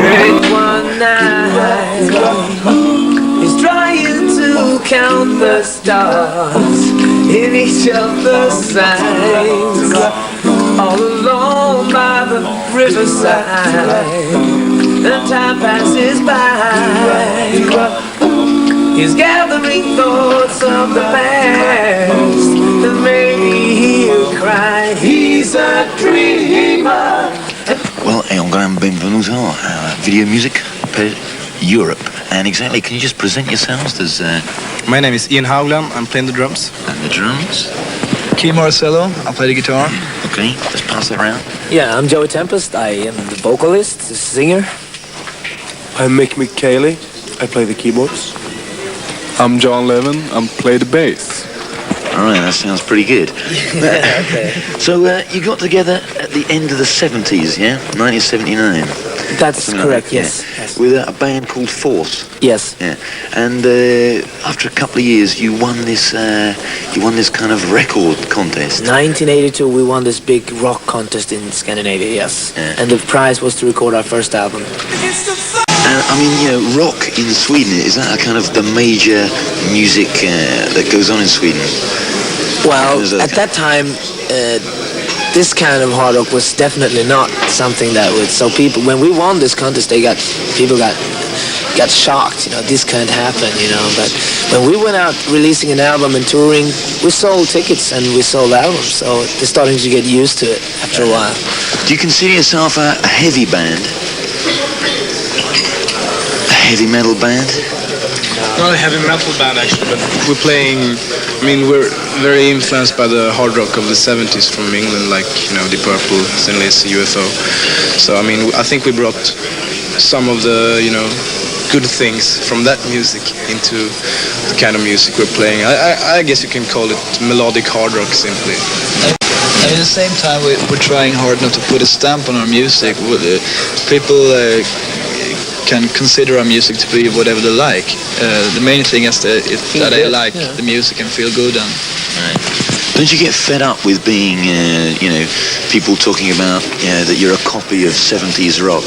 Great one night is trying to count the stars in each of the signs, all alone by the riverside. And time passes by. He's gathering thoughts of the past, and maybe he'll cry. He's a dreamer. Well, benvenuto a Videomusic per Europe. And exactly, can you just present yourselves as... My name is Ian Haugland, I'm playing the drums. And the drums? Key Marcello, I play the guitar. Okay, let's pass it around. Yeah, I'm Joey Tempest, I am the vocalist, the singer. I'm Mick McKaylee, I play the keyboards. I'm John Levin, I play the bass. All right, that sounds pretty good. Yeah, okay. So you got together at the end of the 70s, yeah? 1979. That's Something correct, like that, yes. yeah. Yes. With a band called Force. Yes. Yeah. And after a couple of years, you won this kind of record contest. 1982, we won this big rock contest in Scandinavia, yes. Yeah. And the prize was to record our first album. And I mean, you know, rock in Sweden, is that a kind of the major music that goes on in Sweden? Well, at that time, this kind of hard rock was definitely not something that would... So people, when we won this contest, people got shocked, you know, this can't happen, you know. But when we went out releasing an album and touring, we sold tickets and we sold albums, so they're starting to get used to it after a while. Do you consider yourself a heavy band? A heavy metal band? Not a heavy metal band actually, but we're playing, I mean, we're very influenced by the hard rock of the 70s from England, like, you know, Deep Purple, Thin Lizzy, UFO. So, I mean, I think we brought some of the, you know, good things from that music into the kind of music we're playing. I guess you can call it melodic hard rock simply. And at the same time, we're trying hard not to put a stamp on our music. People can consider our music to be whatever they like. The main thing is that they like the music and feel good. And Don't you get fed up with being, you know, people talking about that you're a copy of 70s rock?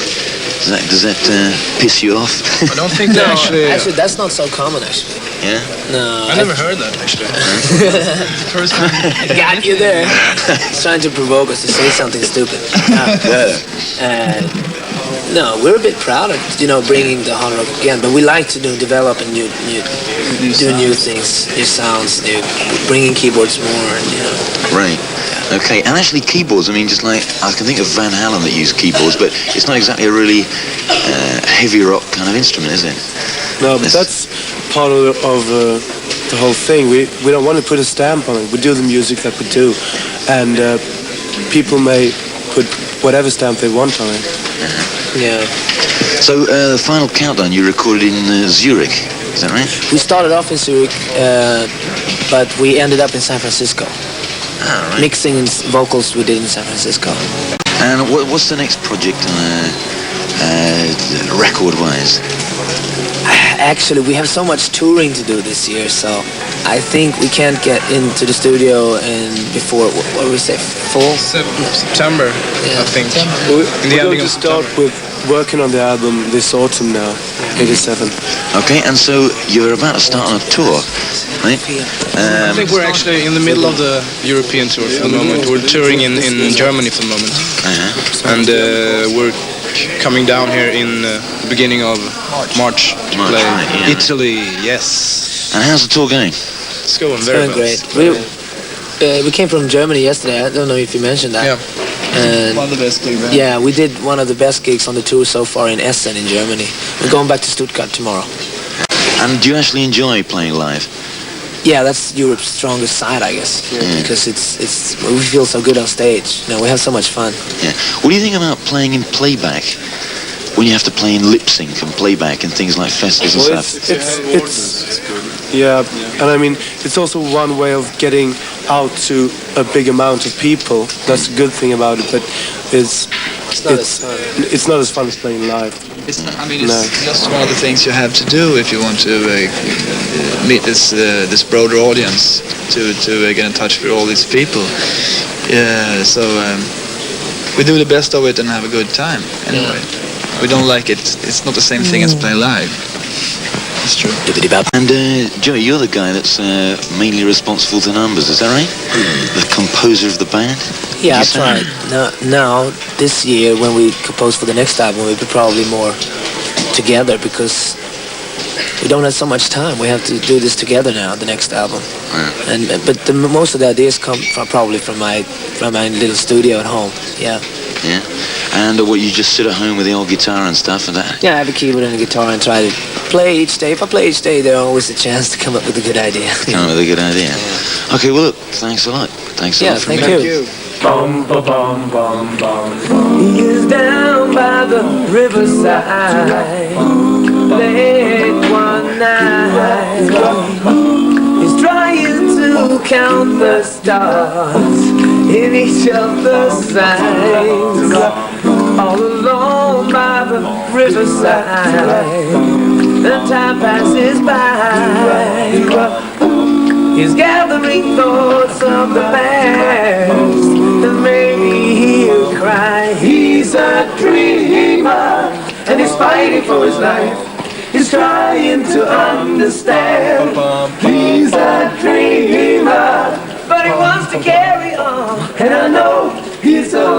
Does that piss you off? I don't think that actually... Actually, that's not so common, actually. Yeah? No. I never heard that, actually. First time. Got you there. He's trying to provoke us to say something stupid. No, we're a bit proud of, you know, bringing the hard rock again, but we like to develop and new things, new sounds, bringing keyboards more, and you know. Right. Okay, and actually keyboards, I mean, just like, I can think of Van Halen that used keyboards, but it's not exactly a really heavy rock kind of instrument, is it? No, but that's part of the whole thing. We don't want to put a stamp on it. We do the music that we do, and people may put whatever stamp they want on it. Yeah. So the final countdown you recorded in Zurich, is that right? We started off in Zurich, but we ended up in San Francisco. Ah, right. Mixing vocals we did in San Francisco. And what's the next project record-wise? Actually, we have so much touring to do this year, so I think we can't get into the studio before, what do we say, fall? September, I think. We're going to start with working on the album this autumn now, 87. Okay, and so you're about to start on a tour, right? I think we're actually in the middle of the European tour for the moment. We're touring in Germany for the moment. And we're coming down here in the beginning of March to play right, yeah. Italy, yes. And how's the tour going? It's going very well. Great. We came from Germany yesterday. I don't know if you mentioned that. Yeah. And one of the best gigs. yeah, we did one of the best gigs on the tour so far in Essen in Germany. We're going back to Stuttgart tomorrow. And do you actually enjoy playing live? Yeah, that's Europe's strongest side, I guess, because we feel so good on stage. You know, we have so much fun. Yeah. What do you think about playing in playback? When you have to play in lip sync and playback and things like festivals and stuff? Yeah, and I mean, it's also one way of getting out to a big amount of people. That's a good thing about it, but it's not as fun as playing live. It's just one of the things you have to do if you want to meet this broader audience, to get in touch with all these people. Yeah, so we do the best of it and have a good time anyway. we don't like it, it's not the same thing as playing live. It's true. And Joey, you're the guy that's mainly responsible for numbers, is that right? The composer of the band? Yeah, that's right. Now, this year, when we compose for the next album, we'll be probably more together because we don't have so much time. We have to do this together now, the next album. Yeah. But most of the ideas come probably from my little studio at home. Yeah. Yeah. And what, you just sit at home with the old guitar and stuff and that? Yeah, I have a keyboard and a guitar and try to play each day. If I play each day, there's always a chance to come up with a good idea. Come up with a good idea. Yeah. Okay, well, look, thanks a lot. Thanks a lot for me. Thank you. Bum, ba, bum, bum, bum. He is down by the riverside late one night. He's trying to count the stars in each of the signs. All alone by the riverside, and time passes by. He's gathering thoughts of the past, and maybe he'll cry. He's a dreamer, and he's fighting for his life. He's trying to understand. He's a dreamer, but he wants to carry on. And I know he's a